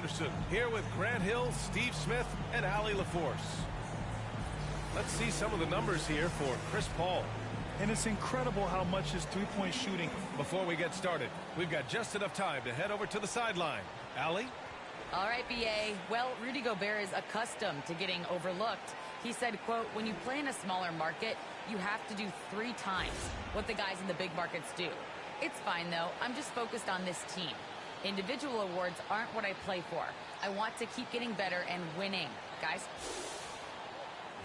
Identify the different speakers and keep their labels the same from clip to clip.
Speaker 1: Anderson here with Grant Hill, Steve Smith, and Allie LaForce. Let's see some of the numbers here for Chris Paul.
Speaker 2: And it's incredible how much his three-point shooting.
Speaker 1: Before we get started, we've got just enough time to head over to the sideline. Allie?
Speaker 3: All right, BA. Well, Rudy Gobert is accustomed to getting overlooked. He said, quote, when you play in a smaller market, you have to do 3 times what the guys in the big markets do. It's fine, though. I'm just focused on this team. Individual awards aren't what I play for. I want to keep getting better and winning. Guys?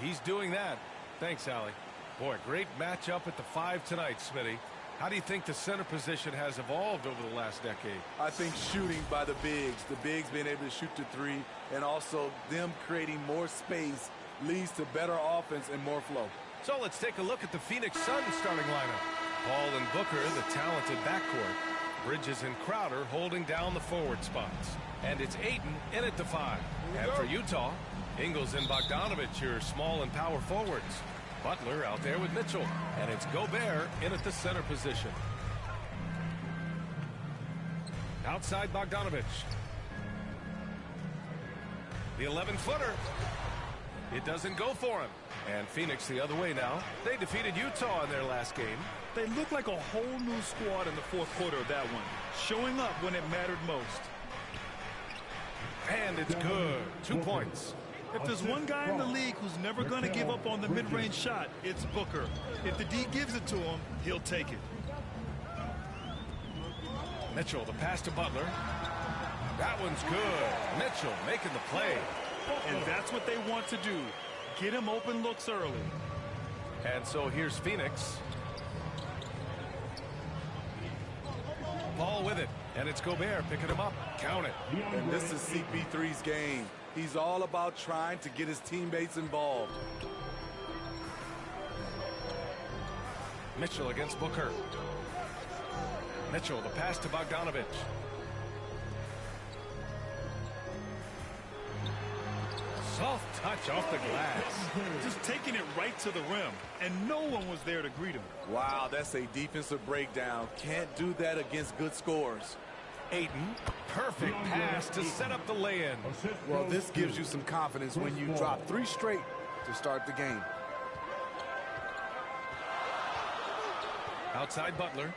Speaker 1: He's doing that. Thanks, Allie. Boy, great matchup at the 5 tonight, Smitty. How do you think the center position has evolved over the last decade?
Speaker 4: I think shooting by the bigs being able to shoot to 3, and also them creating more space leads to better offense and more flow.
Speaker 1: So let's take a look at the Phoenix Suns starting lineup. Paul and Booker, the talented backcourt. Bridges and Crowder holding down the forward spots. And it's Ayton in at the 5. And for Utah, Ingles and Bogdanovich, your small and power forwards. Butler out there with Mitchell. And it's Gobert in at the center position. Outside Bogdanovich. The 11-footer. It doesn't go for him. And Phoenix the other way now. They defeated Utah in their last game.
Speaker 2: They look like a whole new squad in the fourth quarter of that one, showing up when it mattered most.
Speaker 1: And it's good. 2 points.
Speaker 2: If there's one guy in the league who's never going to give up on the mid-range shot, it's Booker. If the D gives it to him, he'll take it.
Speaker 1: Mitchell, the pass to Butler. That one's good. Mitchell making the play.
Speaker 2: And that's what they want to do. Get him open looks early.
Speaker 1: And so here's Phoenix. Paul with it. And it's Gobert picking him up. Count it.
Speaker 4: And this is CP3's game. He's all about trying to get his teammates involved.
Speaker 1: Mitchell against Booker. Mitchell, the pass to Bogdanovich. Soft touch off the glass.
Speaker 2: Just taking it right to the rim, and no one was there to greet him.
Speaker 4: Wow, that's a defensive breakdown. Can't do that against good scores.
Speaker 1: Ayton, perfect pass to set up the lay-in.
Speaker 4: Well, this gives you some confidence when you drop 3 straight to start the game.
Speaker 1: Outside Butler.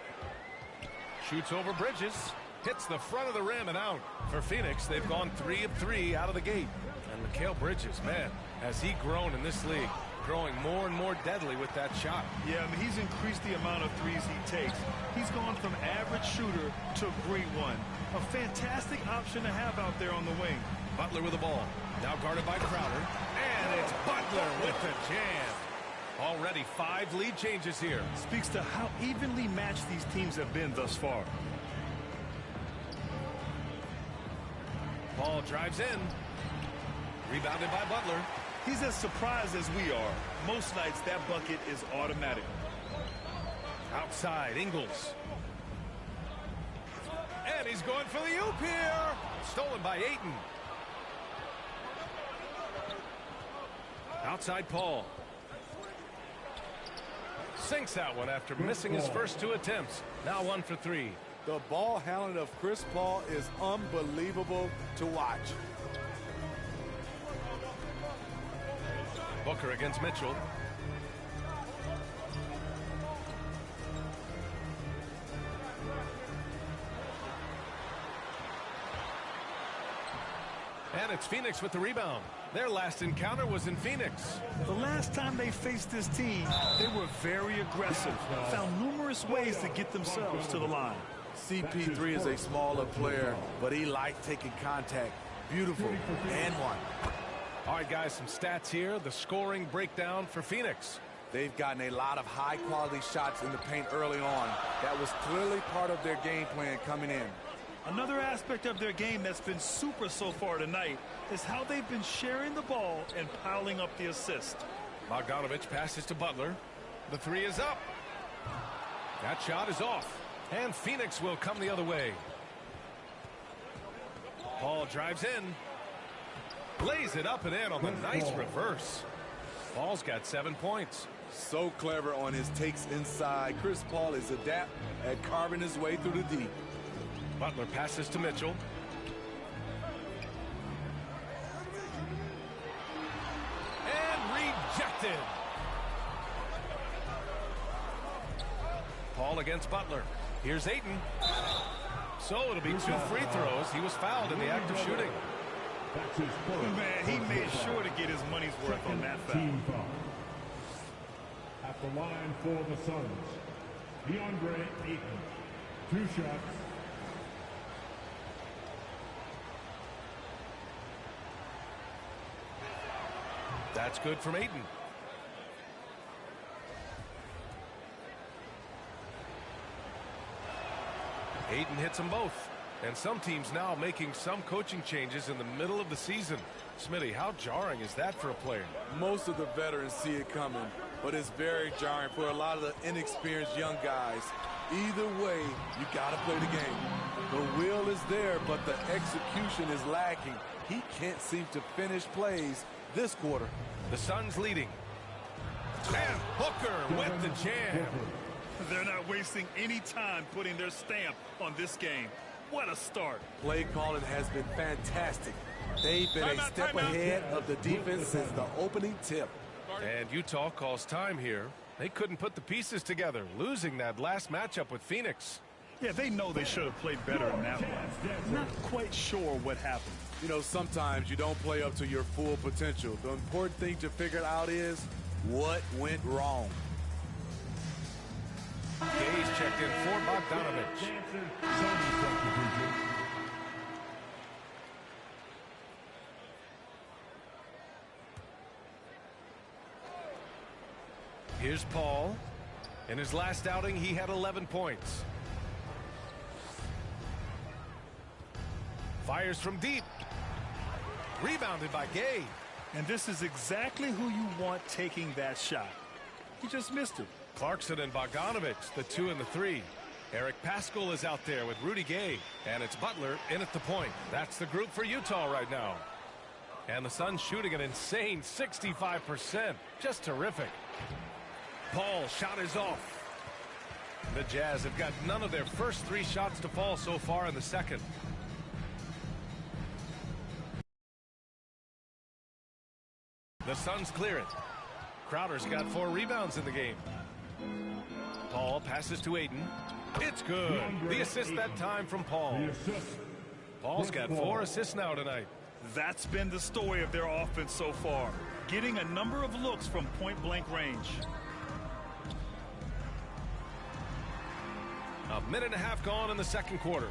Speaker 1: Shoots over Bridges. Hits the front of the rim and out. For Phoenix, they've gone 3 of 3 out of the gate. And Mikal Bridges, man, has he grown in this league? Growing more and more deadly with that shot.
Speaker 2: Yeah, I mean, he's increased the amount of threes he takes. He's gone from average shooter to great one. A fantastic option to have out there on the wing.
Speaker 1: Butler with the ball. Now guarded by Crowder. And it's Butler with the jam. Already 5 lead changes here.
Speaker 2: Speaks to how evenly matched these teams have been thus far.
Speaker 1: Paul drives in. Rebounded by Butler.
Speaker 2: He's as surprised as we are. Most nights, that bucket is automatic.
Speaker 1: Outside, Ingles. And he's going for the oop here. Stolen by Ayton. Outside, Paul. Sinks that one after missing his first 2 attempts. Now 1 for 3.
Speaker 4: The ball handling of Chris Paul is unbelievable to watch.
Speaker 1: Booker against Mitchell. And it's Phoenix with the rebound. Their last encounter was in Phoenix.
Speaker 2: The last time they faced this team, they were very aggressive. Found numerous ways to get themselves to the line.
Speaker 4: CP3 is a smaller player, but he likes taking contact. Beautiful. And 1.
Speaker 1: All right, guys, some stats here. The scoring breakdown for Phoenix.
Speaker 4: They've gotten a lot of high-quality shots in the paint early on. That was clearly part of their game plan coming in.
Speaker 2: Another aspect of their game that's been super so far tonight is how they've been sharing the ball and piling up the assist.
Speaker 1: Bogdanovich passes to Butler. The 3 is up. That shot is off. And Phoenix will come the other way. Paul drives in. Lays it up and in on the nice reverse. Paul's got 7 points.
Speaker 4: So clever on his takes inside. Chris Paul is adept at carving his way through the D.
Speaker 1: Butler passes to Mitchell. connected. Paul against Butler. Here's Ayton. So it'll be 2 free throws. He was fouled in the act of shooting.
Speaker 2: Man, he made sure to get his money's worth on that foul.
Speaker 5: At the line for the Suns, DeAndre Ayton. 2 shots.
Speaker 1: That's good from Ayton. Ayton hits them both. And some teams now making some coaching changes in the middle of the season. Smitty, how jarring is that for a player?
Speaker 4: Most of the veterans see it coming, but it's very jarring for a lot of the inexperienced young guys. Either way, you got to play the game. The will is there, but the execution is lacking. He can't seem to finish plays this quarter.
Speaker 1: The Suns leading. And Booker with the jam.
Speaker 2: They're not wasting any time putting their stamp on this game. What a start.
Speaker 4: Play calling has been fantastic. They've been a step ahead of the defense since the opening tip.
Speaker 1: And Utah calls time here. They couldn't put the pieces together, losing that last matchup with Phoenix.
Speaker 2: Yeah, they know they should have played better in that one. Not quite sure what happened.
Speaker 4: You know, sometimes you don't play up to your full potential. The important thing to figure out is what went wrong.
Speaker 1: Gay's checked in for Bogdanovich. Here's Paul. In his last outing, he had 11 points. Fires from deep. Rebounded by Gay.
Speaker 2: And this is exactly who you want taking that shot. He just missed it.
Speaker 1: Clarkson and Bogdanovich, the 2 and the 3. Eric Paschall is out there with Rudy Gay. And it's Butler in at the point. That's the group for Utah right now. And the Suns shooting an insane 65%. Just terrific. Paul's shot is off. The Jazz have got none of their first 3 shots to fall so far in the second. The Suns clear it. Crowder's got 4 rebounds in the game. Paul passes to Ayton. It's good. The assist that time from Paul. Paul's got 4 assists now tonight.
Speaker 2: That's been the story of their offense so far. Getting a number of looks from point-blank range.
Speaker 1: A minute and a half gone in the second quarter.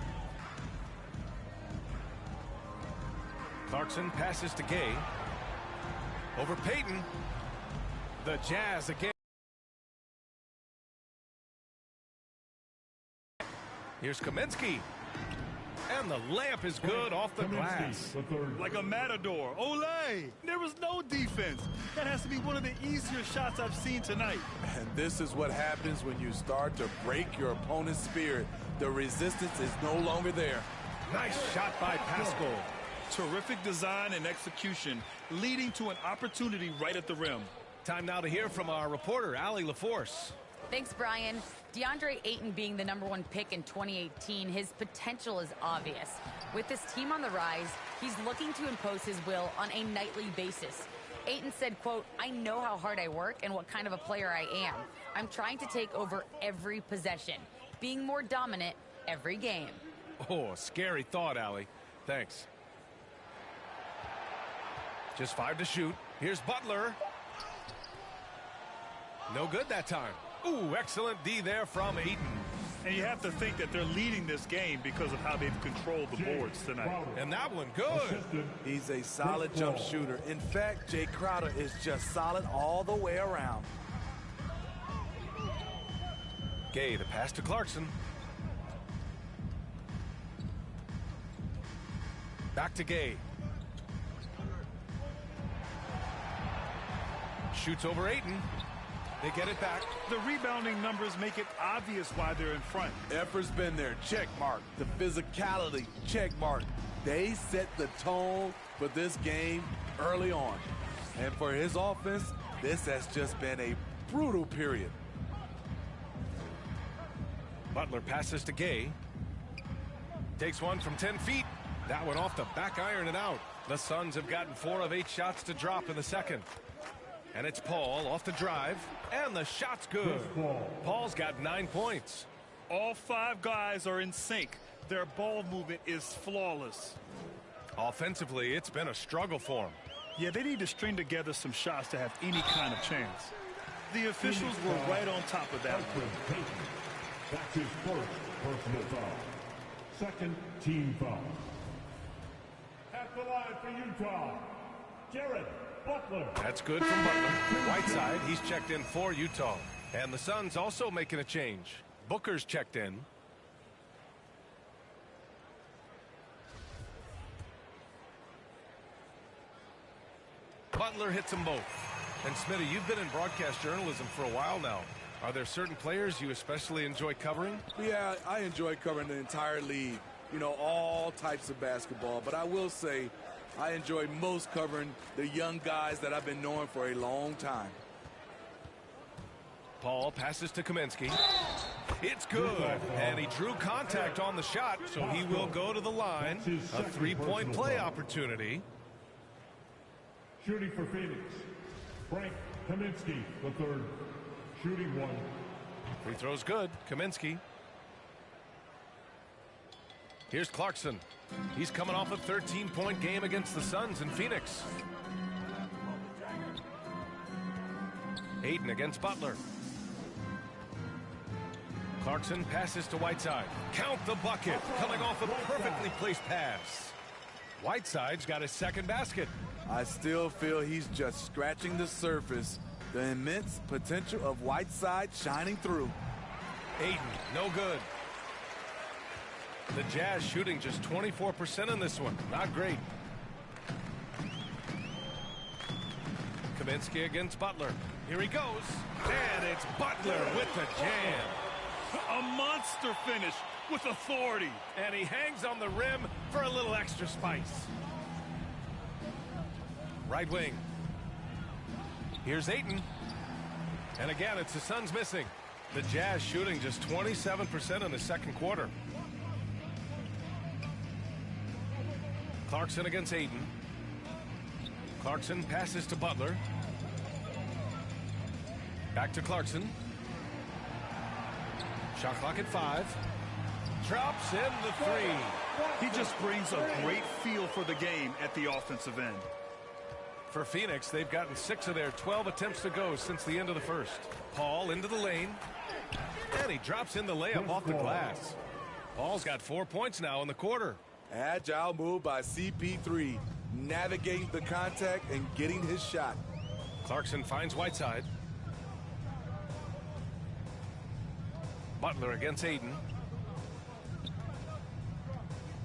Speaker 1: Clarkson passes to Gay. Over Payton. The Jazz again. Here's Kaminsky. And the layup is good off the glass.
Speaker 2: Like a matador. Olay! There was no defense. That has to be one of the easier shots I've seen tonight.
Speaker 4: And this is what happens when you start to break your opponent's spirit. The resistance is no longer there.
Speaker 1: Nice shot by Paschall.
Speaker 2: Terrific design and execution, leading to an opportunity right at the rim.
Speaker 1: Time now to hear from our reporter, Allie LaForce.
Speaker 3: Thanks, Brian. DeAndre Ayton being the #1 pick in 2018, his potential is obvious. With this team on the rise, he's looking to impose his will on a nightly basis. Ayton said, quote, "I know how hard I work and what kind of a player I am. I'm trying to take over every possession, being more dominant every game."
Speaker 1: Oh, scary thought, Allie. Thanks. Just 5 to shoot. Here's Butler. No good that time. Ooh, excellent D there from Ayton.
Speaker 2: And you have to think that they're leading this game because of how they've controlled the boards tonight.
Speaker 1: And that one good.
Speaker 4: He's a solid jump shooter. In fact, Jay Crowder is just solid all the way around.
Speaker 1: Gay, the pass to Clarkson. Back to Gay. Shoots over Ayton. They get it back.
Speaker 2: The rebounding numbers make it obvious why they're in front.
Speaker 4: Effort's been there. Check mark. The physicality. Check mark. They set the tone for this game early on. And for his offense, this has just been a brutal period.
Speaker 1: Butler passes to Gay. Takes one from 10 feet. That one off the back iron and out. The Suns have gotten 4 of 8 shots to drop in the second. And it's Paul off the drive, and the shot's good. Paul's got 9 points.
Speaker 2: All 5 guys are in sync. Their ball movement is flawless.
Speaker 1: Offensively, it's been a struggle for him.
Speaker 2: Yeah, they need to string together some shots to have any kind of chance. The officials were right on top of that one.
Speaker 5: That's his first personal foul. Second team foul. At the line for Utah, Jared Butler.
Speaker 1: That's good from Butler. Whiteside, he's checked in for Utah. And the Suns also making a change. Booker's checked in. Butler hits them both. And Smitty, you've been in broadcast journalism for a while now. Are there certain players you especially enjoy covering?
Speaker 4: Yeah, I enjoy covering the entire league. You know, all types of basketball. But I will say, I enjoy most covering the young guys that I've been knowing for a long time.
Speaker 1: Paul passes to Kaminsky. It's good. And he drew contact on the shot, so he will go to the line. A three-point play opportunity.
Speaker 5: Shooting for Phoenix, Frank Kaminsky, the third. Shooting 1.
Speaker 1: Free throw's good. Kaminsky. Here's Clarkson. He's coming off a 13-point game against the Suns in Phoenix. Ayton against Butler. Clarkson passes to Whiteside. Count the bucket. Coming off a perfectly placed pass. Whiteside's got his second basket.
Speaker 4: I still feel he's just scratching the surface. The immense potential of Whiteside shining through.
Speaker 1: Ayton, no good. The Jazz shooting just 24% in this one. Not great. Kaminsky against Butler. Here he goes. And it's Butler with the jam.
Speaker 2: A monster finish with authority.
Speaker 1: And he hangs on the rim for a little extra spice. Right wing. Here's Ayton. And again, it's the Suns missing. The Jazz shooting just 27% in the second quarter. Clarkson against Ayton. Clarkson passes to Butler. Back to Clarkson. Shot clock at 5. Drops in the 3.
Speaker 2: He just brings a great feel for the game at the offensive end.
Speaker 1: For Phoenix, they've gotten 6 of their 12 attempts to go since the end of the first. Paul into the lane. And he drops in the layup off the glass. Paul's got 4 points now in the quarter.
Speaker 4: Agile move by CP3, navigating the contact and getting his shot.
Speaker 1: Clarkson finds Whiteside. Butler against Ayton.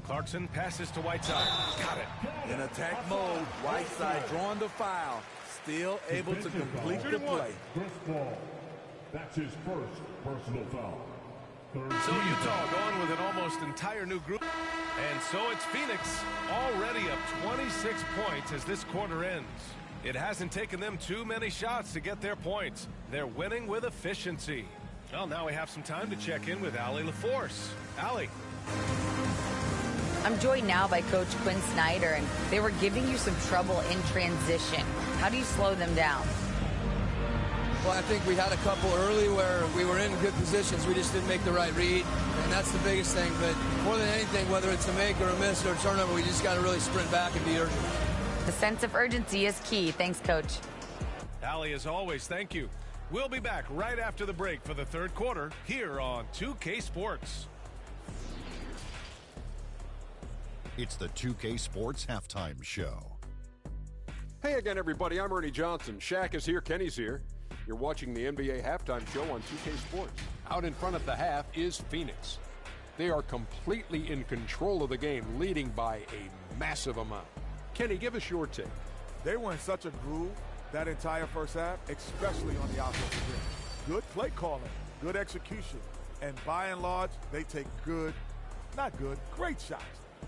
Speaker 1: Clarkson passes to Whiteside. Got it.
Speaker 4: In attack mode, Whiteside drawing the foul. Still able to complete the play.
Speaker 5: Chris Paul. That's his first personal foul.
Speaker 1: So Utah going with an almost entire new group. And so it's Phoenix already up 26 points as this quarter ends. It hasn't taken them too many shots to get their points. They're winning with efficiency. Well, now we have some time to check in with Allie LaForce. Allie.
Speaker 3: I'm joined now by Coach Quinn Snyder, and they were giving you some trouble in transition. How do you slow them down?
Speaker 6: Well, I think we had a couple early where we were in good positions. We just didn't make the right read, and that's the biggest thing. But more than anything, whether it's a make or a miss or a turnover, we just got to really sprint back and be urgent.
Speaker 3: The sense of urgency is key. Thanks, Coach.
Speaker 1: Allie, as always, thank you. We'll be back right after the break for the third quarter here on 2K Sports.
Speaker 7: It's the 2K Sports Halftime Show.
Speaker 8: Hey again, everybody. I'm Ernie Johnson. Shaq is here. Kenny's here. You're watching the NBA Halftime Show on 2K Sports. Out in front at the half is Phoenix. They are completely in control of the game, leading by a massive amount. Kenny, give us your take.
Speaker 9: They were in such a groove that entire first half, especially on the offensive end. Good play calling, good execution, and by and large, they take great shots.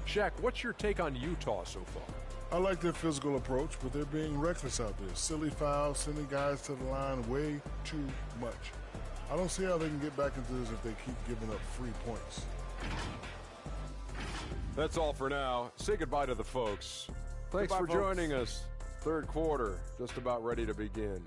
Speaker 8: Shaq, what's your take on Utah so far?
Speaker 10: I like their physical approach, but they're being reckless out there. Silly fouls, sending guys to the line way too much. I don't see how they can get back into this if they keep giving up free points.
Speaker 8: That's all for now. Say goodbye to the folks. Thanks
Speaker 9: Goodbye,
Speaker 8: for joining us. Third quarter, just about ready to begin.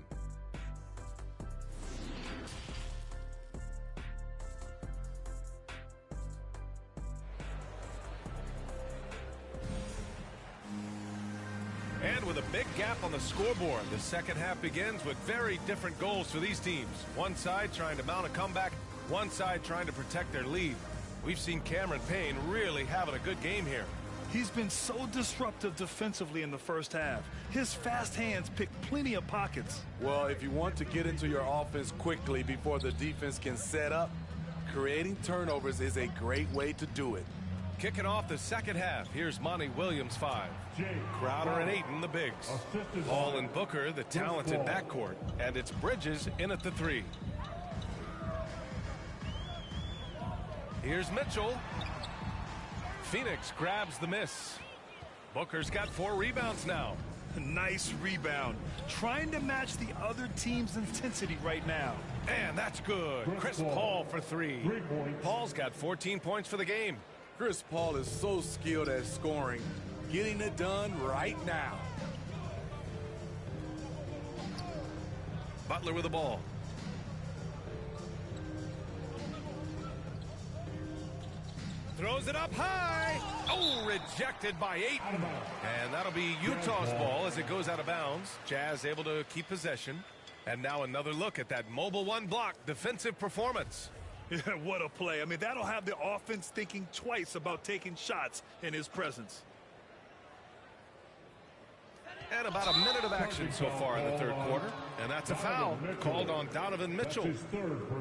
Speaker 1: And with a big gap on the scoreboard, the second half begins with very different goals for these teams. One side trying to mount a comeback, one side trying to protect their lead. We've seen Cameron Payne really having a good game here.
Speaker 2: He's been so disruptive defensively in the first half. His fast hands pick plenty of pockets.
Speaker 4: Well, if you want to get into your offense quickly before the defense can set up, creating turnovers is a great way to do it.
Speaker 1: Kicking off the second half, here's Monty Williams 5. Crowder and Ayton, the bigs. Hall and Booker, the talented backcourt. And it's Bridges in at the 3. Here's Mitchell. Phoenix grabs the miss. Booker's got 4 rebounds now.
Speaker 2: Nice rebound. Trying to match the other team's intensity right now.
Speaker 1: And that's good. Chris Paul for 3. Paul's got 14 points for the game.
Speaker 4: Chris Paul is so skilled at scoring, getting it done right now.
Speaker 1: Butler with the ball. Throws it up high. Oh, rejected by Ayton. And that'll be Utah's ball as it goes out of bounds. Jazz able to keep possession. And now another look at that mobile 1 block defensive performance.
Speaker 2: What a play. I mean, that'll have the offense thinking twice about taking shots in his presence.
Speaker 1: And about a minute of action so far in the third quarter. And that's a foul called on Donovan Mitchell.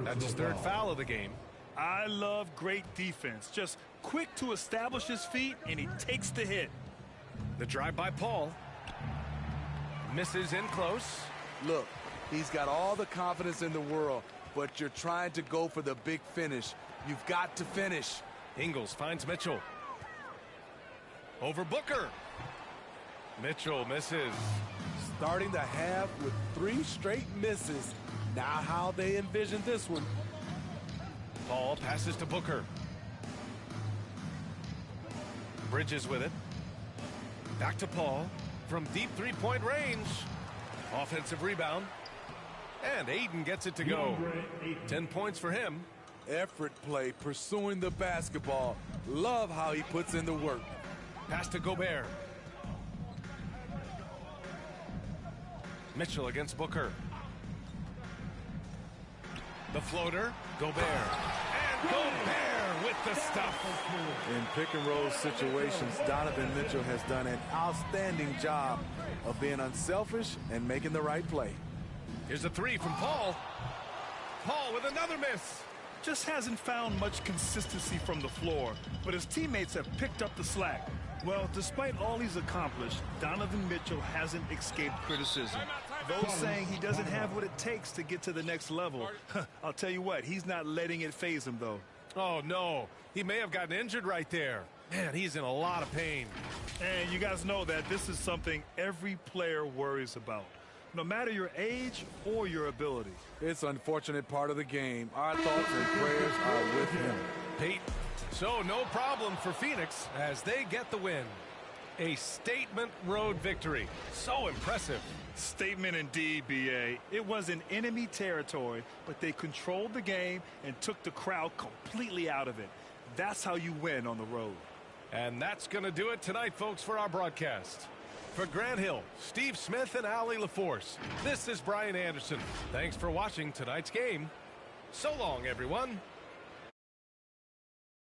Speaker 1: That's his third foul of the game.
Speaker 2: I love great defense. Just quick to establish his feet, and he takes the hit.
Speaker 1: The drive by Paul. Misses in close.
Speaker 4: Look, he's got all the confidence in the world, but you're trying to go for the big finish. You've got to finish.
Speaker 1: Ingles finds Mitchell. Over Booker. Mitchell misses.
Speaker 4: Starting the half with 3 straight misses. Now how they envision this one.
Speaker 1: Paul passes to Booker. Bridges with it. Back to Paul from deep 3-point range. Offensive rebound. And Ayton gets it to go. 10 points for him.
Speaker 4: Effort play, pursuing the basketball. Love how he puts in the work.
Speaker 1: Pass to Gobert. Mitchell against Booker. The floater, Gobert. And Gobert with the stuff.
Speaker 4: In pick-and-roll situations, Donovan Mitchell has done an outstanding job of being unselfish and making the right play.
Speaker 1: Here's a 3 from Paul. Paul with another miss.
Speaker 2: Just hasn't found much consistency from the floor, but his teammates have picked up the slack. Well, despite all he's accomplished, Donovan Mitchell hasn't escaped criticism. Those saying he doesn't have what it takes to get to the next level. I'll tell you what, he's not letting it faze him, though.
Speaker 1: Oh, no. He may have gotten injured right there. Man, he's in a lot of pain.
Speaker 2: And you guys know that this is something every player worries about, no matter your age or your ability.
Speaker 4: It's an unfortunate part of the game. Our thoughts and prayers are with him.
Speaker 1: Pete, so no problem for Phoenix as they get the win. A statement road victory. So impressive.
Speaker 2: Statement indeed, B.A. It was in enemy territory, but they controlled the game and took the crowd completely out of it. That's how you win on the road.
Speaker 1: And that's going to do it tonight, folks, for our broadcast. For Grant Hill, Steve Smith, and Allie LaForce, this is Brian Anderson. Thanks for watching tonight's game. So long, everyone.